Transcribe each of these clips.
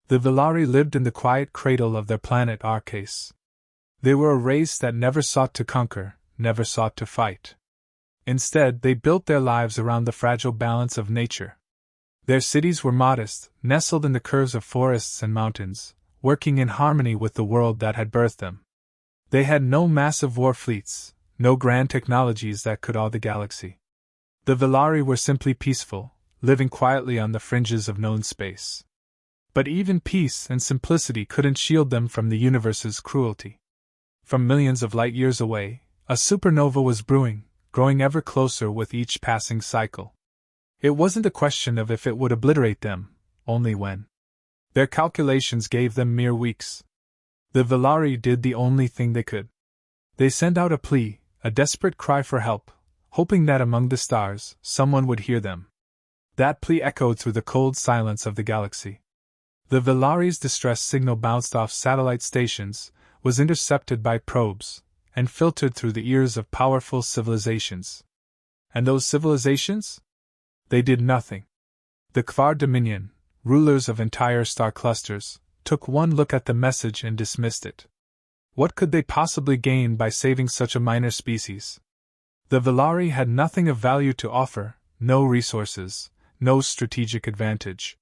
The valari lived in the quiet cradle of their planet Arcase. They were a race that never sought to conquer, never sought to fight. Instead, they built their lives around the fragile balance of nature. Their cities were modest, nestled in the curves of forests and mountains, working in harmony with the world that had birthed them. They had no massive war fleets, no grand technologies that could awe the galaxy. The valari were simply peaceful, living quietly on the fringes of known space. But even peace and simplicity couldn't shield them from the universe's cruelty. From millions of light years away, a supernova was brewing, growing ever closer with each passing cycle. It wasn't a question of if it would obliterate them, only when. Their calculations gave them mere weeks. The valari did the only thing they could. They sent out a plea, a desperate cry for help, hoping that among the stars, someone would hear them. That plea echoed through the cold silence of the galaxy. The valari's distress signal bounced off satellite stations, was intercepted by probes, and filtered through the ears of powerful civilizations. And those civilizations? They did nothing. The Kvar Dominion, rulers of entire star clusters, took one look at the message and dismissed it. What could they possibly gain by saving such a minor species? The valari had nothing of value to offer, no resources, no strategic advantage.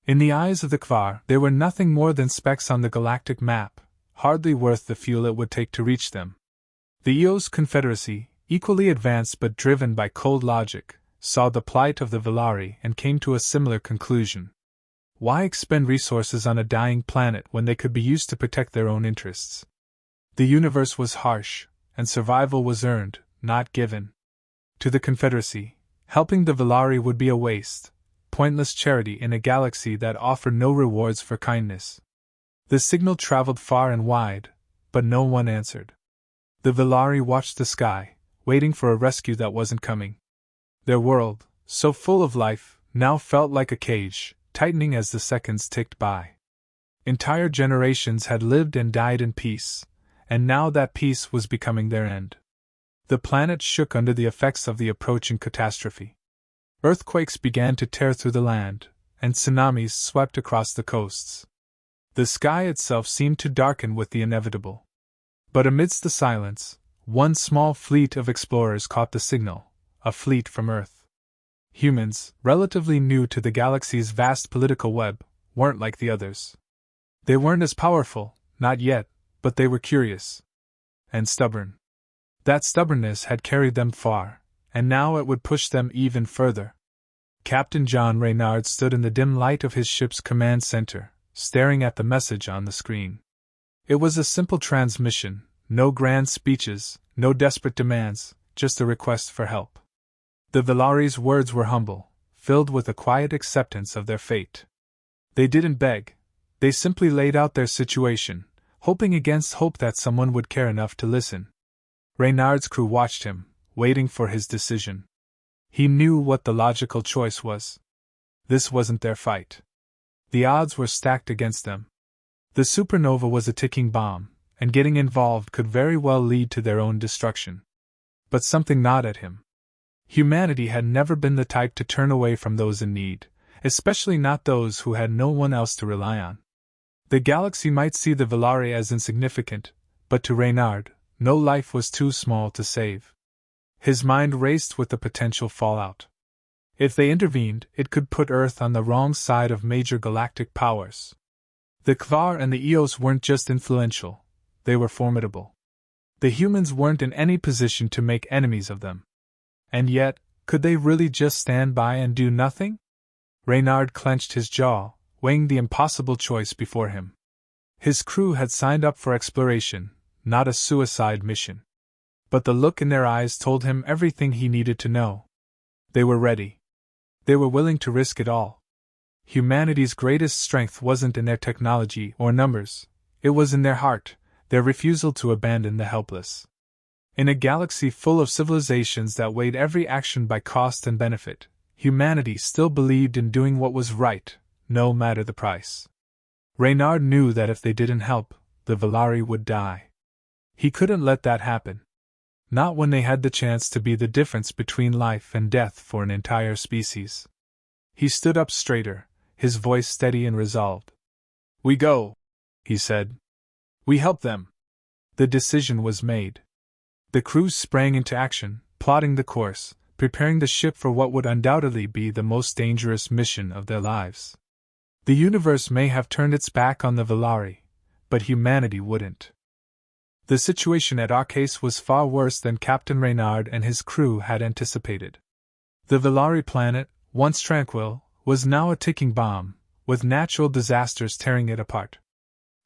In the eyes of the Kvar, they were nothing more than specks on the galactic map, hardly worth the fuel it would take to reach them. The Eos Confederacy, equally advanced but driven by cold logic, saw the plight of the valari and came to a similar conclusion. Why expend resources on a dying planet when they could be used to protect their own interests? The universe was harsh, and survival was earned, not given. To the Confederacy, helping the valari would be a waste, pointless charity in a galaxy that offered no rewards for kindness. The signal traveled far and wide, but no one answered. The valari watched the sky, waiting for a rescue that wasn't coming. Their world, so full of life, now felt like a cage, tightening as the seconds ticked by. Entire generations had lived and died in peace, and now that peace was becoming their end. The planet shook under the effects of the approaching catastrophe. Earthquakes began to tear through the land, and tsunamis swept across the coasts. The sky itself seemed to darken with the inevitable. But amidst the silence, one small fleet of explorers caught the signal, a fleet from Earth. Humans, relatively new to the galaxy's vast political web, weren't like the others. They weren't as powerful, not yet, but they were curious. And stubborn. That stubbornness had carried them far, and now it would push them even further. Captain John Reynard stood in the dim light of his ship's command center, staring at the message on the screen. It was a simple transmission, no grand speeches, no desperate demands, just a request for help. The valari's words were humble, filled with a quiet acceptance of their fate. They didn't beg, they simply laid out their situation, hoping against hope that someone would care enough to listen. Reynard's crew watched him, waiting for his decision. He knew what the logical choice was. This wasn't their fight. The odds were stacked against them. The supernova was a ticking bomb, and getting involved could very well lead to their own destruction. But something gnawed at him. Humanity had never been the type to turn away from those in need, especially not those who had no one else to rely on. The galaxy might see the valari as insignificant, but to Reynard, no life was too small to save. His mind raced with the potential fallout. If they intervened, it could put Earth on the wrong side of major galactic powers. The Kvar and the Eos weren't just influential, they were formidable. The humans weren't in any position to make enemies of them. And yet, could they really just stand by and do nothing? Reynard clenched his jaw, weighing the impossible choice before him. His crew had signed up for exploration, not a suicide mission. But the look in their eyes told him everything he needed to know. They were ready. They were willing to risk it all. Humanity's greatest strength wasn't in their technology or numbers, it was in their heart, their refusal to abandon the helpless. In a galaxy full of civilizations that weighed every action by cost and benefit, humanity still believed in doing what was right, no matter the price. Reynard knew that if they didn't help, the valari would die. He couldn't let that happen. Not when they had the chance to be the difference between life and death for an entire species. He stood up straighter, his voice steady and resolved. "We go," he said. "We help them." The decision was made. The crew sprang into action, plotting the course, preparing the ship for what would undoubtedly be the most dangerous mission of their lives. The universe may have turned its back on the Valari, but humanity wouldn't. The situation at Arcase was far worse than Captain Reynard and his crew had anticipated. The Valari planet, once tranquil, was now a ticking bomb, with natural disasters tearing it apart.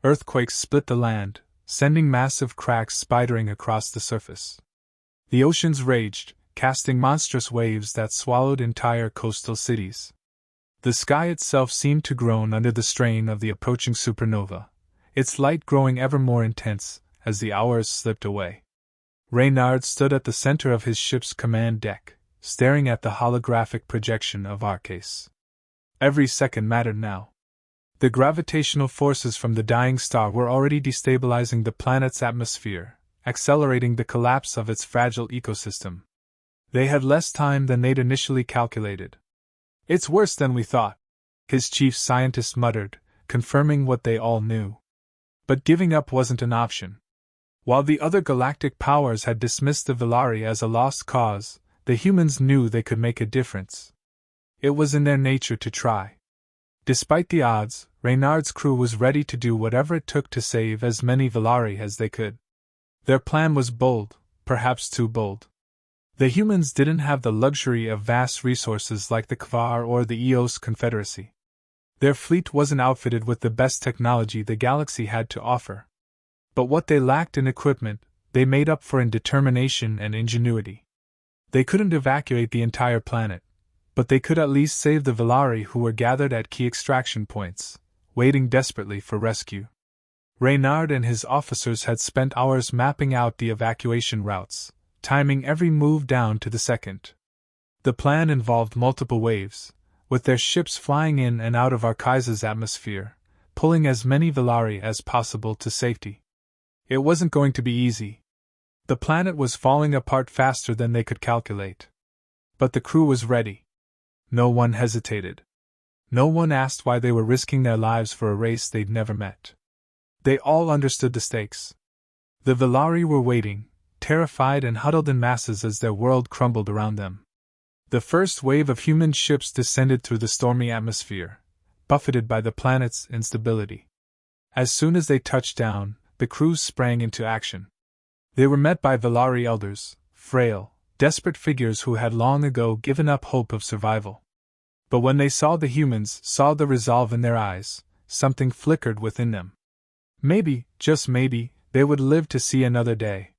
Earthquakes split the land, sending massive cracks spidering across the surface. The oceans raged, casting monstrous waves that swallowed entire coastal cities. The sky itself seemed to groan under the strain of the approaching supernova, its light growing ever more intense as the hours slipped away. Reynard stood at the center of his ship's command deck, staring at the holographic projection of Arcase. Every second mattered now. The gravitational forces from the dying star were already destabilizing the planet's atmosphere, accelerating the collapse of its fragile ecosystem. They had less time than they'd initially calculated. "It's worse than we thought," his chief scientist muttered, confirming what they all knew. But giving up wasn't an option. While the other galactic powers had dismissed the Valari as a lost cause, the humans knew they could make a difference. It was in their nature to try. Despite the odds, Reynard's crew was ready to do whatever it took to save as many Valari as they could. Their plan was bold, perhaps too bold. The humans didn't have the luxury of vast resources like the Kvar or the Eos Confederacy. Their fleet wasn't outfitted with the best technology the galaxy had to offer. But what they lacked in equipment, they made up for in determination and ingenuity. They couldn't evacuate the entire planet, but they could at least save the Valari who were gathered at key extraction points, waiting desperately for rescue. Reynard and his officers had spent hours mapping out the evacuation routes, timing every move down to the second. The plan involved multiple waves, with their ships flying in and out of Arcase's atmosphere, pulling as many Valari as possible to safety. It wasn't going to be easy. The planet was falling apart faster than they could calculate. But the crew was ready. No one hesitated. No one asked why they were risking their lives for a race they'd never met. They all understood the stakes. The Valari were waiting, terrified and huddled in masses as their world crumbled around them. The first wave of human ships descended through the stormy atmosphere, buffeted by the planet's instability. As soon as they touched down, the crews sprang into action. They were met by Valari elders, frail, desperate figures who had long ago given up hope of survival. But when they saw the humans, saw the resolve in their eyes, something flickered within them. Maybe, just maybe, they would live to see another day.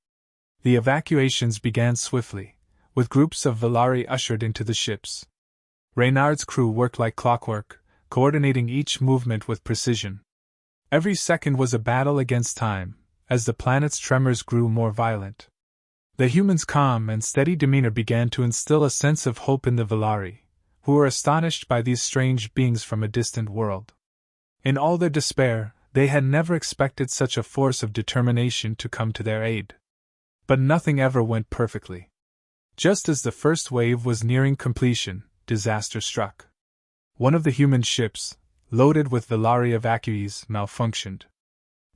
The evacuations began swiftly, with groups of Valari ushered into the ships. Reynard's crew worked like clockwork, coordinating each movement with precision. Every second was a battle against time, as the planet's tremors grew more violent. The humans' calm and steady demeanor began to instill a sense of hope in the Valari, who were astonished by these strange beings from a distant world. In all their despair, they had never expected such a force of determination to come to their aid. But nothing ever went perfectly. Just as the first wave was nearing completion, disaster struck. One of the human ships, loaded with Valari evacuees, malfunctioned.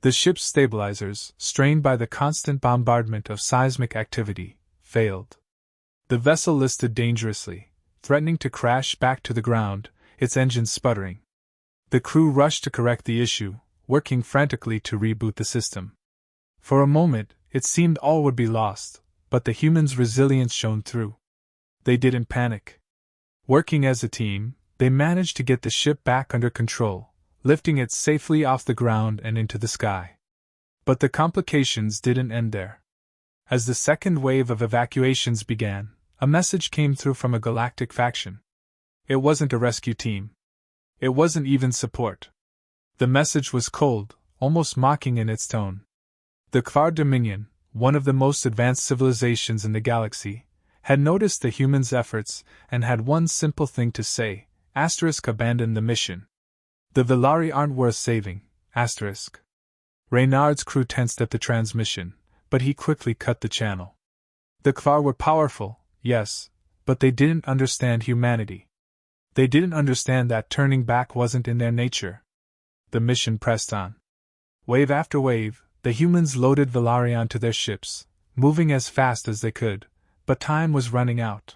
The ship's stabilizers, strained by the constant bombardment of seismic activity, failed. The vessel listed dangerously, threatening to crash back to the ground, its engines sputtering. The crew rushed to correct the issue, working frantically to reboot the system. For a moment, it seemed all would be lost, but the humans' resilience shone through. They didn't panic. Working as a team, they managed to get the ship back under control, lifting it safely off the ground and into the sky. But the complications didn't end there. As the second wave of evacuations began, a message came through from a galactic faction. It wasn't a rescue team. It wasn't even support. The message was cold, almost mocking in its tone. The Kvar Dominion, one of the most advanced civilizations in the galaxy, had noticed the humans' efforts and had one simple thing to say: abandon the mission. The Valari aren't worth saving. Reynard's crew tensed at the transmission, but he quickly cut the channel. The Kvar were powerful, yes, but they didn't understand humanity. They didn't understand that turning back wasn't in their nature. The mission pressed on. Wave after wave, the humans loaded valari onto their ships, moving as fast as they could, but time was running out.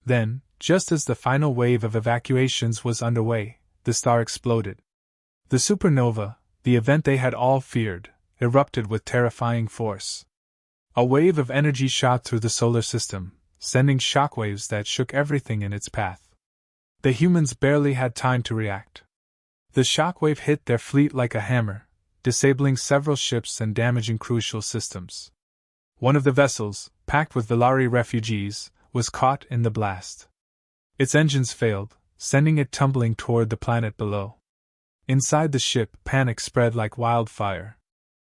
Then, just as the final wave of evacuations was underway, the star exploded. The supernova, the event they had all feared, erupted with terrifying force. A wave of energy shot through the solar system, sending shockwaves that shook everything in its path. The humans barely had time to react. The shockwave hit their fleet like a hammer, disabling several ships and damaging crucial systems. One of the vessels, packed with valari refugees, was caught in the blast. Its engines failed, sending it tumbling toward the planet below. Inside the ship, panic spread like wildfire.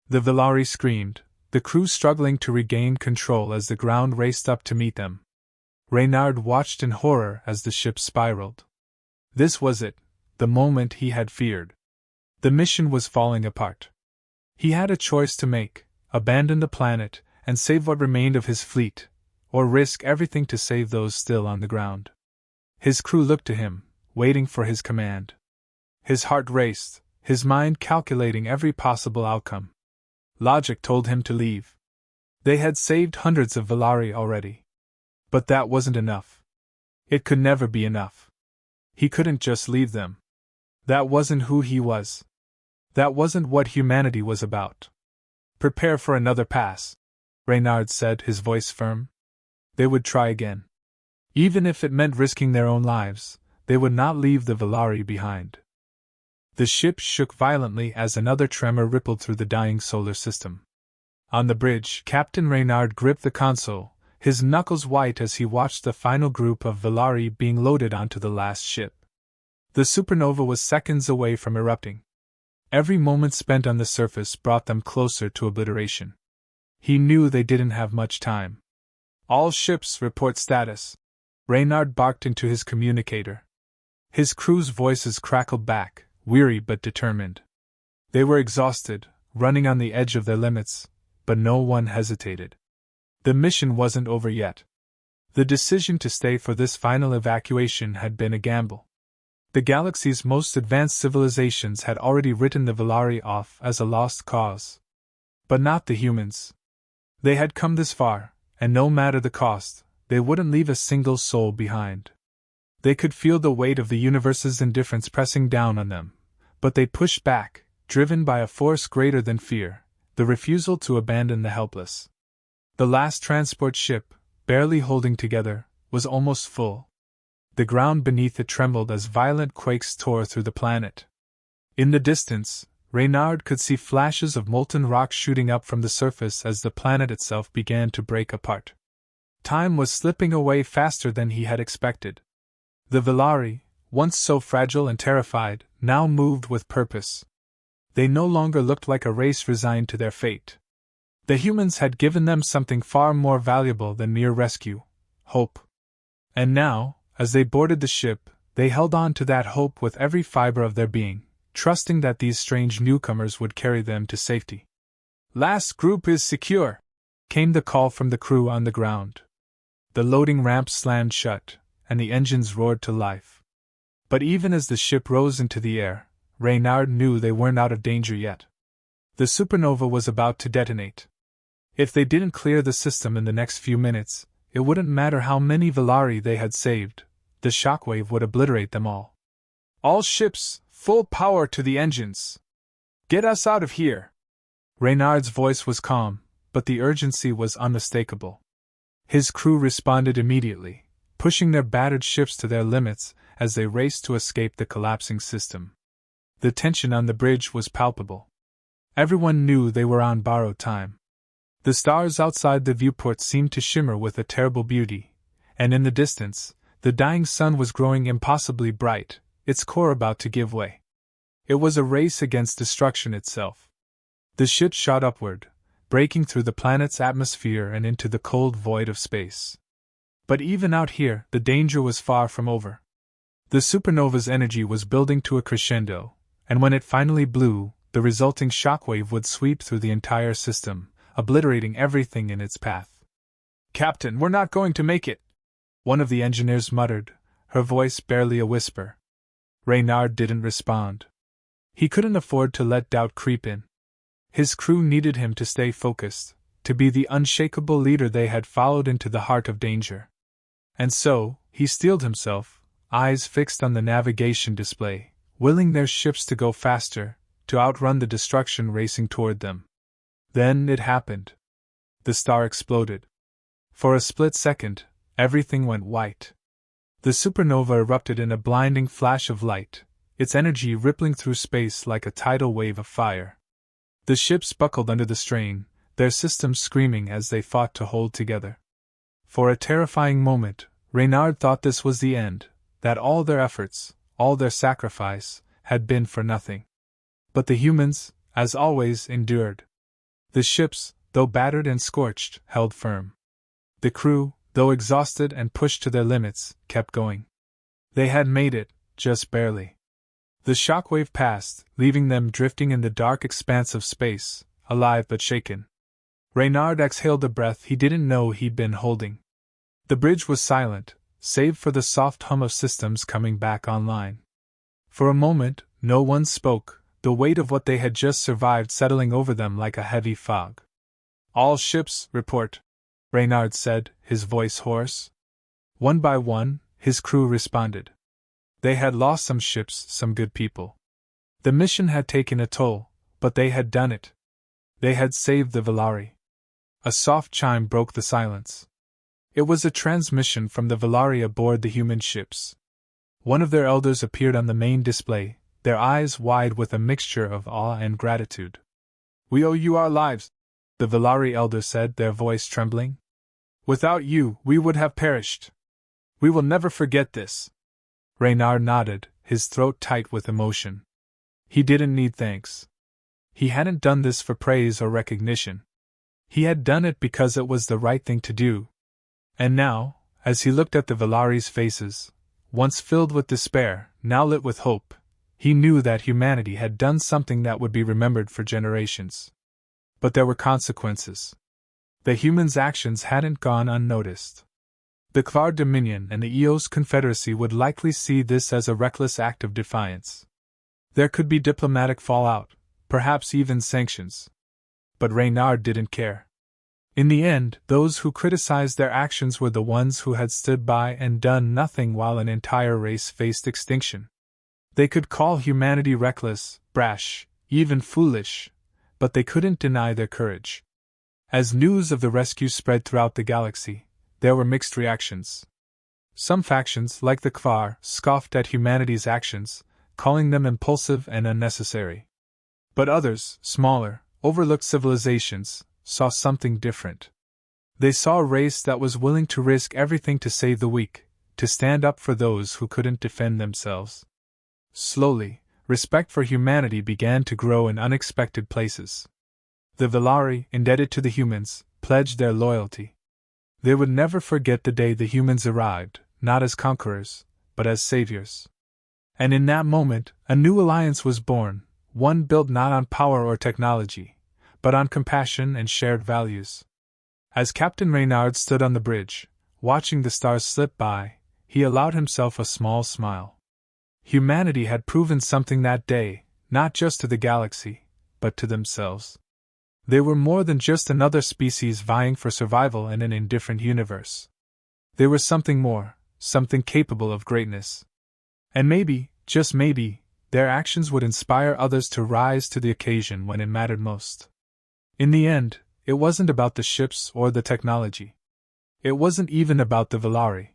The valari screamed, the crew struggling to regain control as the ground raced up to meet them. Reynard watched in horror as the ship spiraled. This was it, the moment he had feared. The mission was falling apart. He had a choice to make: abandon the planet and save what remained of his fleet, or risk everything to save those still on the ground. His crew looked to him, waiting for his command. His heart raced, his mind calculating every possible outcome. Logic told him to leave. They had saved hundreds of valari already. But that wasn't enough. It could never be enough. He couldn't just leave them. That wasn't who he was. That wasn't what humanity was about. Prepare for another pass, Reynard said, his voice firm. They would try again. Even if it meant risking their own lives, they would not leave the valari behind. The ship shook violently as another tremor rippled through the dying solar system. On the bridge, Captain Reynard gripped the console, his knuckles white as he watched the final group of valari being loaded onto the last ship. The supernova was seconds away from erupting. Every moment spent on the surface brought them closer to obliteration. He knew they didn't have much time. All ships report status. Reynard barked into his communicator. His crew's voices crackled back, weary but determined. They were exhausted, running on the edge of their limits, but no one hesitated. The mission wasn't over yet. The decision to stay for this final evacuation had been a gamble. The galaxy's most advanced civilizations had already written the valari off as a lost cause. But not the humans. They had come this far, and no matter the cost, they wouldn't leave a single soul behind. They could feel the weight of the universe's indifference pressing down on them, but they pushed back, driven by a force greater than fear, the refusal to abandon the helpless. The last transport ship, barely holding together, was almost full. The ground beneath it trembled as violent quakes tore through the planet. In the distance, Reynard could see flashes of molten rock shooting up from the surface as the planet itself began to break apart. Time was slipping away faster than he had expected. The valari, once so fragile and terrified, now moved with purpose. They no longer looked like a race resigned to their fate. The humans had given them something far more valuable than mere rescue: hope. And now, as they boarded the ship, they held on to that hope with every fiber of their being, trusting that these strange newcomers would carry them to safety. "Last group is secure," came the call from the crew on the ground. The loading ramps slammed shut, and the engines roared to life. But even as the ship rose into the air, Reynard knew they weren't out of danger yet. The supernova was about to detonate. If they didn't clear the system in the next few minutes, it wouldn't matter how many valari they had saved, the shockwave would obliterate them all. "All ships, full power to the engines! Get us out of here!" Reynard's voice was calm, but the urgency was unmistakable. His crew responded immediately, pushing their battered ships to their limits as they raced to escape the collapsing system. The tension on the bridge was palpable. Everyone knew they were on borrowed time. The stars outside the viewport seemed to shimmer with a terrible beauty, and in the distance, the dying sun was growing impossibly bright, its core about to give way. It was a race against destruction itself. The ship shot upward, breaking through the planet's atmosphere and into the cold void of space. But even out here, the danger was far from over. The supernova's energy was building to a crescendo, and when it finally blew, the resulting shockwave would sweep through the entire system, obliterating everything in its path. "Captain, we're not going to make it," one of the engineers muttered, her voice barely a whisper. Reynard didn't respond. He couldn't afford to let doubt creep in. His crew needed him to stay focused, to be the unshakable leader they had followed into the heart of danger. And so, he steeled himself, eyes fixed on the navigation display, willing their ships to go faster, to outrun the destruction racing toward them. Then it happened. The star exploded. For a split second, everything went white. The supernova erupted in a blinding flash of light, its energy rippling through space like a tidal wave of fire. The ships buckled under the strain, their systems screaming as they fought to hold together. For a terrifying moment, Reynard thought this was the end, that all their efforts, all their sacrifice, had been for nothing. But the humans, as always, endured. The ships, though battered and scorched, held firm. The crew, though exhausted and pushed to their limits, kept going. They had made it, just barely. The shockwave passed, leaving them drifting in the dark expanse of space, alive but shaken. Reynard exhaled the breath he didn't know he'd been holding. The bridge was silent, save for the soft hum of systems coming back online. For a moment, no one spoke, the weight of what they had just survived settling over them like a heavy fog. "All ships, report," Reynard said, his voice hoarse. One by one, his crew responded. They had lost some ships, some good people. The mission had taken a toll, but they had done it. They had saved the Valari. A soft chime broke the silence. It was a transmission from the Valari aboard the human ships. One of their elders appeared on the main display, their eyes wide with a mixture of awe and gratitude. "We owe you our lives," the Valari elder said, their voice trembling. "Without you, we would have perished. We will never forget this." Reynard nodded, his throat tight with emotion. He didn't need thanks. He hadn't done this for praise or recognition. He had done it because it was the right thing to do. And now, as he looked at the Valari's faces, once filled with despair, now lit with hope, he knew that humanity had done something that would be remembered for generations. But there were consequences. The humans' actions hadn't gone unnoticed. The Kvar Dominion and the Eos Confederacy would likely see this as a reckless act of defiance. There could be diplomatic fallout, perhaps even sanctions. But Reynard didn't care. In the end, those who criticized their actions were the ones who had stood by and done nothing while an entire race faced extinction. They could call humanity reckless, brash, even foolish, but they couldn't deny their courage. As news of the rescue spread throughout the galaxy, there were mixed reactions. Some factions, like the Kvar, scoffed at humanity's actions, calling them impulsive and unnecessary. But others, smaller, overlooked civilizations, saw something different. They saw a race that was willing to risk everything to save the weak, to stand up for those who couldn't defend themselves. Slowly, respect for humanity began to grow in unexpected places. The Valari, indebted to the humans, pledged their loyalty. They would never forget the day the humans arrived, not as conquerors, but as saviors. And in that moment, a new alliance was born, one built not on power or technology, but on compassion and shared values. As Captain Reynard stood on the bridge, watching the stars slip by, he allowed himself a small smile. Humanity had proven something that day, not just to the galaxy, but to themselves. They were more than just another species vying for survival in an indifferent universe. They were something more, something capable of greatness. And maybe, just maybe, their actions would inspire others to rise to the occasion when it mattered most. In the end, it wasn't about the ships or the technology. It wasn't even about the Valari.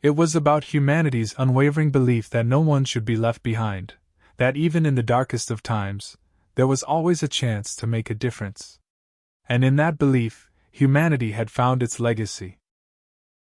It was about humanity's unwavering belief that no one should be left behind, that even in the darkest of times, there was always a chance to make a difference. And in that belief, humanity had found its legacy.